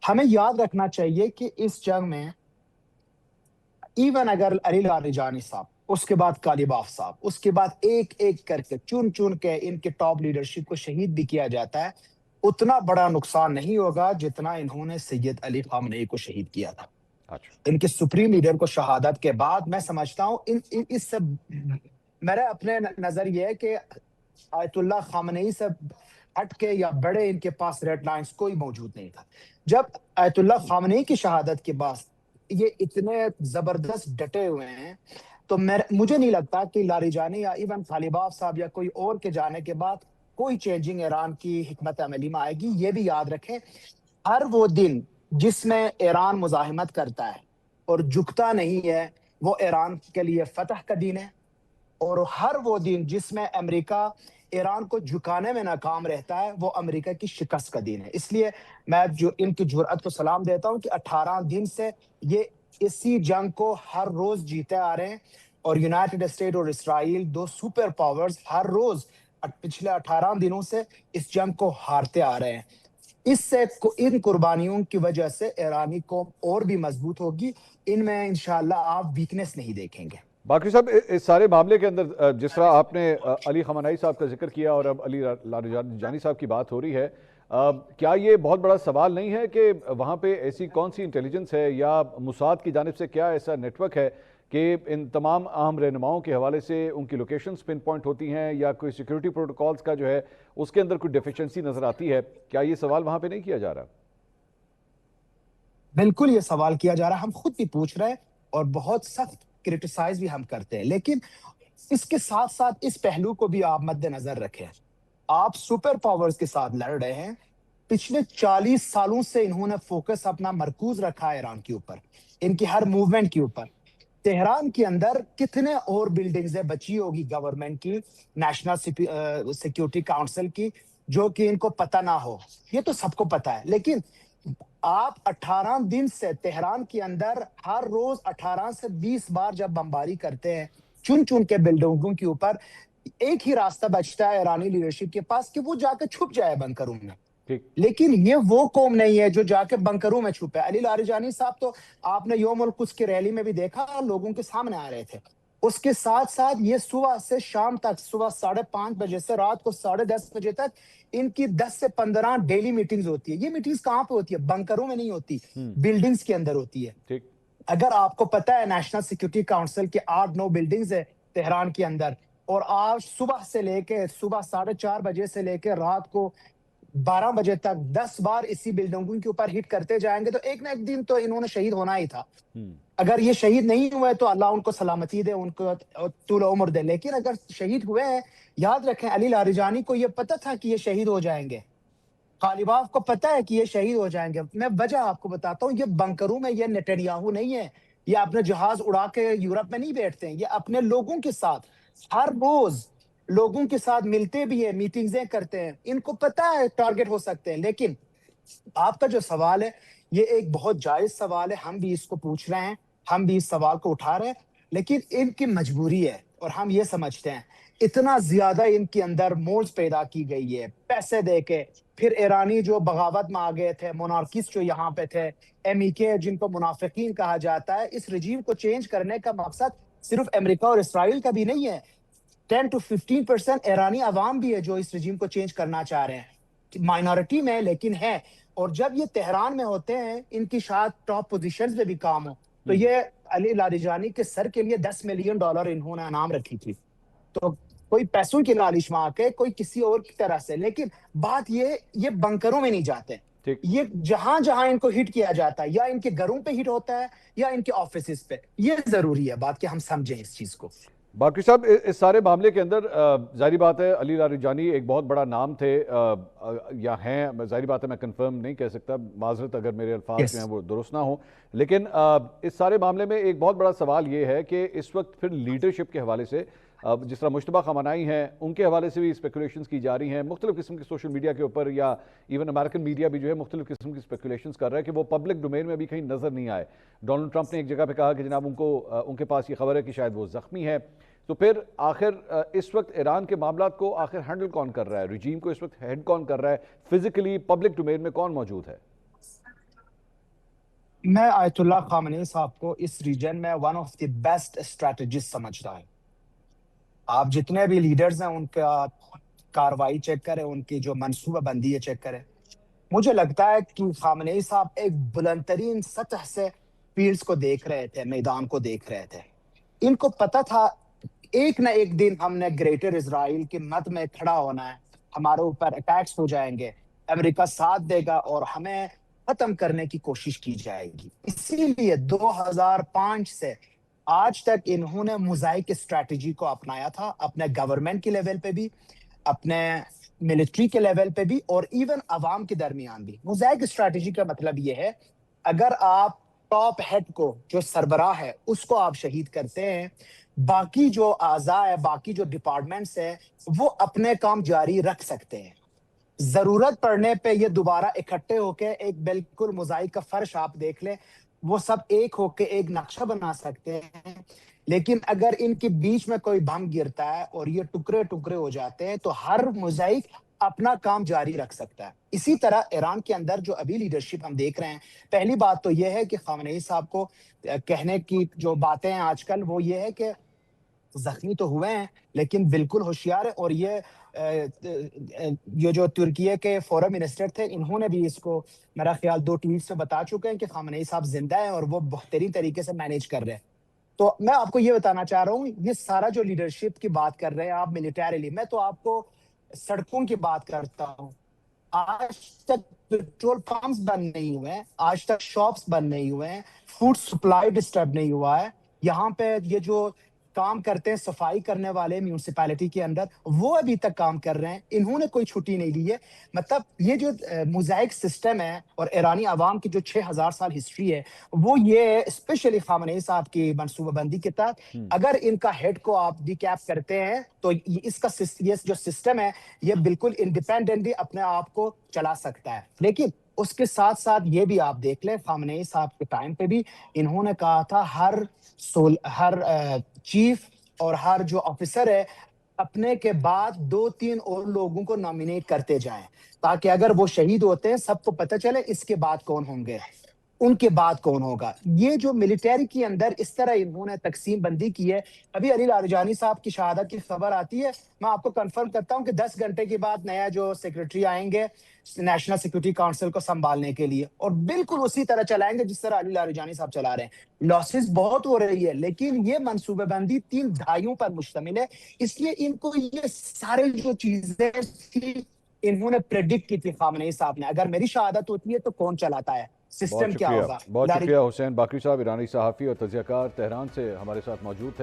ہمیں یاد رکھنا چاہیے کہ اس جنگ میں ایون اگر علی لاریجانی صاحب، اس کے بعد غالباف صاحب، اس کے بعد ایک ایک کر کے چن چن کے ان کے ٹاپ لیڈرشپ کو شہید بھی کیا جاتا ہے، اتنا بڑا نقصان نہیں ہوگا جتنا انہوں نے سید علی خامنئی کو شہید کیا تھا۔ اچھا، ان کے سپریم لیڈر کو شہادت کے بعد میں سمجھتا ہوں اس سے میرا اپنے نظر یہ ہے کہ آیت اللہ خامنئی سے ہٹ کے یا بڑے ان کے پاس ریڈ لائنز کوئی موجود نہیں تھا۔ جب آیت اللہ خامنئی کی شہادت کے بعد یہ اتنے زبردست ڈٹے ہوئے ہیں، تو مجھے نہیں لگتا کہ لاریجانی یا ایون غالباف صاحب یا کوئی اور کے جانے کے بعد کوئی چینجنگ ایران کی حکمت عملی میں آئے گی۔ یہ بھی یاد رکھیں، ہر وہ دن جس میں ایران مزاحمت کرتا ہے اور جھکتا نہیں ہے، وہ ایران کے لیے فتح کا دن ہے، اور ہر وہ دن جس میں امریکہ ایران کو جھکانے میں ناکام رہتا ہے، وہ امریکہ کی شکست کا دن ہے۔ اس لیے میں ان کی جرأت کو سلام دیتا ہوں کہ 18 دن سے یہ اسی جنگ کو ہر روز جیتے آ رہے ہیں، اور یونائٹڈ اسٹیٹ اور اسرائیل، دو سپر پاورز، ہر روز پچھلے 18 دنوں سے اس جنگ کو ہارتے آ رہے ہیں۔ اس سے ان قربانیوں کی وجہ سے ایرانی قوم اور بھی مضبوط ہوگی۔ ان میں انشاءاللہ آپ ویکنس نہیں دیکھیں گے۔ باقی صاحب، اس سارے معاملے کے اندر جس طرح آپ نے علی خامنئی صاحب کا ذکر کیا اور اب علی لاریجانی صاحب کی بات ہو رہی ہے، کیا یہ بہت بڑا سوال نہیں ہے کہ وہاں پہ ایسی کون سی انٹیلیجنس ہے یا موساد کی جانب سے کیا ایسا نیٹ ورک ہے کہ ان تمام اہم رہنماؤں کے حوالے سے ان کی لوکیشنز پن پوائنٹ ہوتی ہیں، یا کوئی سیکیورٹی پروٹوکالز کا جو ہے اس کے اندر کوئی ڈیفیشنسی نظر آتی ہے؟ کیا یہ سوال وہاں پہ نہیں کیا جا رہا؟ بالکل یہ سوال کیا جا رہا ہے، ہم خود بھی پوچھ رہے ہیں اور بہت سخت کرٹیسائز بھی ہم کرتے ہیں، لیکن اس کے ساتھ ساتھ اس پہلو کو بھی آپ مد نظر رکھیں۔ آپ سپر پاورز کے ساتھ لڑ رہے ہیں، پچھلے 40 سالوں سے انہوں نے فوکس اپنا مرکوز رکھا ہے ایران کے اوپر، ان کی ہر موومنٹ کے اوپر۔ تہران کے اندر کتنے اور بلڈنگزیں بچی ہوگی گورنمنٹ کی، نیشنل سیکیورٹی کاؤنسل کی، جو کہ ان کو پتہ نہ ہو؟ یہ تو سب کو پتہ ہے، لیکن آپ 18 دن سے تہران کے اندر ہر روز 18 سے 20 بار جب بمباری کرتے ہیں چن چن کے بلڈنگوں کے اوپر، ایک ہی راستہ بچتا ہے ایرانی لیڈرشپ کے پاس کہ وہ جا کے چھپ جائے بنکروں میں۔ لیکن یہ وہ قوم نہیں ہے جو جا کے بنکروں میں چھپے۔ علی لاریجانی صاحب تو آپ نے یوم القدس کی ریلی میں بھی دیکھا، لوگوں کے سامنے آ رہے تھے۔ اس کے ساتھ ساتھ یہ صبح سے شام تک، صبح 5:30 بجے سے رات کو 10:30 بجے تک ان کی 10 سے 15 ڈیلی میٹنگز ہوتی ہے۔ یہ میٹنگز کہاں پہ ہوتی ہے؟ بنکروں میں نہیں ہوتی، بلڈنگز کے اندر ہوتی ہے۔ اگر آپ کو پتا ہے نیشنل سیکیورٹی کاؤنسل کے 8-9 بلڈنگز ہے تہران کے اندر، اور آج صبح سے لے کے صبح 4:30 بجے سے لے کے رات کو 12 بجے تک 10 بار اسی بلڈنگوں کے اوپر ہٹ کرتے جائیں گے، تو ایک نہ ایک دن تو انہوں نے شہید ہونا ہی تھا۔ اگر یہ شہید نہیں ہوئے تو اللہ ان کو سلامتی دے، ان کو طول عمر دے، لیکن اگر شہید ہوئے ہیں، یاد رکھیں علی لاریجانی کو یہ پتہ تھا کہ یہ شہید ہو جائیں گے، غالباف کو پتہ ہے کہ یہ شہید ہو جائیں گے۔ میں وجہ آپ کو بتاتا ہوں، یہ بنکروں میں، یہ نیتنیاہو نہیں ہے، یہ اپنے جہاز اڑا کے یورپ میں نہیں بیٹھتے ہیں، یہ اپنے لوگوں کے ساتھ ہر روز لوگوں کے ساتھ ملتے بھی ہیں، میٹنگزیں کرتے ہیں۔ ان کو پتہ ہے ٹارگٹ ہو سکتے ہیں، لیکن آپ کا جو سوال ہے یہ ایک بہت جائز سوال ہے، ہم بھی اس کو پوچھ رہے ہیں، ہم بھی اس سوال کو اٹھا رہے ہیں، لیکن ان کی مجبوری ہے، اور ہم یہ سمجھتے ہیں اتنا زیادہ ان کے اندر مولز پیدا کی گئی ہے پیسے دے کے۔ پھر ایرانی جو بغاوت میں آگئے تھے، مونارکسٹ جو یہاں پہ تھے، MEK جن کو منافقین کہا جاتا ہے، اس رجیم کو چینج کرنے کا مقصد صرف امریکہ اور اسرائیل کا بھی نہیں ہے، 10-15% ایرانی عوام بھی ہے جو اس رجیم کو چینج کرنا چاہ رہے ہیں، مائنورٹی میں لیکن ہے۔ اور جب یہ تہران میں ہوتے ہیں، ان کی شاید ٹاپ پوزیشنز میں بھی کام ہو، تو یہ علی لاریجانی کے سر کے لیے $10 ملین انہوں نے انعام رکھی تھی۔ تو کوئی پیسوں کی لالچ میں آ کے، کوئی کسی اور کی طرح سے، لیکن بات یہ بنکروں میں نہیں جاتے، یہ جہاں جہاں ان کو ہٹ کیا جاتا ہے، یا ان کے گھروں پہ ہٹ ہوتا ہے یا ان کے آفیسز پہ۔ یہ ضروری ہے بات کہ ہم سمجھیں اس چیز کو۔ باقی صاحب، اس سارے معاملے کے اندر ظاہری بات ہے علی لاریجانی ایک بہت بڑا نام تھے یا ہیں، ظاہری بات ہے میں کنفرم نہیں کہہ سکتا، معذرت اگر میرے الفاظ جو ہیں وہ درست نہ ہوں، لیکن اس سارے معاملے میں ایک بہت بڑا سوال یہ ہے کہ اس وقت پھر لیڈرشپ کے حوالے سے جس طرح مشتبہ خامنائی ہیں، ان کے حوالے سے بھی اسپیکولیشنز کی جا رہی ہیں مختلف قسم کے سوشل میڈیا کے اوپر، یا ایون امریکن میڈیا بھی جو ہے مختلف قسم کی اسپیکولیشنز کر رہا ہے کہ وہ پبلک ڈومین میں بھی کہیں نظر نہیں آئے۔ ڈونلڈ ٹرمپ نے ایک جگہ پہ کہا کہ جناب ان کے پاس یہ خبر ہے کہ شاید وہ زخمی ہے۔ تو پھر آخر اس وقت ایران کے معاملات کو آخر ہینڈل کون کر رہا ہے؟ رجیم کو اس وقت ہیڈ کون کر رہا ہے؟ فزیکلی پبلک ڈومین میں کون موجود ہے؟ میں آیت اللہ خامنئی صاحب کو اس ریجن میں one of the best strategist سمجھتا ہے. آپ جتنے بھی لیڈرز ہیں ان کا کاروائی چیک کریں، ان کی جو منصوبہ بندی ہے چیک کریں. مجھے لگتا ہے کہ خامنئی صاحب ایک بلند ترین سطح سے فیلڈز کو دیکھ رہے تھے، میدان کو دیکھ رہے تھے. ان کو پتا تھا ایک نہ ایک دن ہم نے گریٹر اسرائیل کی مد میں کھڑا ہونا ہے، ہمارے اوپر اٹیکس ہو جائیں گے، امریکہ ساتھ دے گا اور ہمیں ختم کرنے کی کوشش کی جائے گی. اسی لیے 2005 سے آج تک انہوں نے موزائک اسٹریٹجی کو اپنایا تھا، اپنے گورنمنٹ کے لیول پہ بھی، اپنے ملٹری کے لیول پہ بھی، اور ایون عوام کے درمیان بھی. موزائک اسٹریٹجی کا مطلب یہ ہے اگر آپ ٹاپ ہیڈ کو جو سربراہ ہے اس کو آپ شہید کرتے ہیں، باقی جو اعضاء ہے، باقی جو ڈپارٹمنٹس ہیں وہ اپنے کام جاری رکھ سکتے ہیں. ضرورت پڑنے پہ یہ دوبارہ اکٹھے ہو کے ایک بالکل موزائک کا فرش آپ دیکھ لیں، وہ سب ایک ہو کے ایک نقشہ بنا سکتے ہیں. لیکن اگر ان کے بیچ میں کوئی بم گرتا ہے اور یہ ٹکڑے ٹکڑے ہو جاتے ہیں تو ہر موزائک اپنا کام جاری رکھ سکتا ہے. اسی طرح ایران کے اندر جو ابھی لیڈرشپ ہم دیکھ رہے ہیں، پہلی بات تو یہ ہے کہ خامنئی صاحب کو کہنے کی جو باتیں ہیں آج کل وہ یہ ہے کہ زخمی تو ہوئے ہیں لیکن بالکل ہوشیار ہے. اور یہ جو ترکیے کے فورن منسٹر تھے انہوں نے بھی اس کو میرا خیال 2 ٹویٹس میں بتا چکے ہیں کہ خامنئی صاحب زندہ ہیں اور وہ بہترین طریقے سے مینیج کر رہے ہیں. تو میں آپ کو یہ بتانا چاہ رہا ہوں، یہ سارا جو لیڈرشپ کی بات کر رہے ہیں آپ ملیٹریلی، میں تو آپ کو سڑکوں کی بات کرتا ہوں. آج تک پیٹرول پمپس بند نہیں ہوئے ہیں، آج تک شاپس بند نہیں ہوئے ہیں، فوڈ سپلائی ڈسٹرب نہیں ہوا ہے. یہاں پہ یہ جو کام کرتے ہیں صفائی کرنے والے میونسپیلٹی کے اندر وہ ابھی تک کام کر رہے ہیں، انہوں نے کوئی چھٹی نہیں لی ہے. مطلب یہ جو موزائک سسٹم ہے اور ایرانی عوام کی جو 6000 سال ہسٹری ہے وہ یہ ہے اسپیشلی خامنئی صاحب کی منصوبہ بندی کے تحت. اگر ان کا ہیڈ کو آپ ڈی کیپ کرتے ہیں تو اس کا یہ جو سسٹم ہے یہ بالکل انڈیپینڈنٹلی اپنے آپ کو چلا سکتا ہے. لیکن اس کے ساتھ ساتھ یہ بھی آپ دیکھ لیں خامنئی صاحب کے ٹائم پہ بھی انہوں نے کہا تھا ہر چیف اور ہر جو آفیسر ہے اپنے کے بعد 2-3 اور لوگوں کو نامینیٹ کرتے جائیں تاکہ اگر وہ شہید ہوتے ہیں سب کو پتہ چلے اس کے بعد کون ہوں گے، ان کے بعد کون ہوگا. یہ جو ملٹری کے اندر اس طرح انہوں نے تقسیم بندی کی ہے. ابھی علی لاریجانی صاحب کی شہادت کی خبر آتی ہے، میں آپ کو کنفرم کرتا ہوں کہ 10 گھنٹے کے بعد نیا جو سیکرٹری آئیں گے نیشنل سیکورٹی کونسل کو سنبھالنے کے لیے، اور بالکل اسی طرح چلائیں گے جس طرح علی لاریجانی صاحب چلا رہے ہیں. لاسز بہت ہو رہی ہے لیکن یہ منصوبہ بندی 3 دہائیوں پر مشتمل ہے. اس لیے ان کو یہ سارے جو چیزیں تھی انہوں نے پریڈکٹ کی تھی خامنئی صاحب نے، اگر میری شہادت ہوتی ہے تو کون چلاتا ہے، بہت سسٹم کیا شکریہ، ہوگا. بہت شکریہ حسین باقری صاحب، ایرانی صحافی اور تجزیہ کار تہران سے ہمارے ساتھ موجود تھے.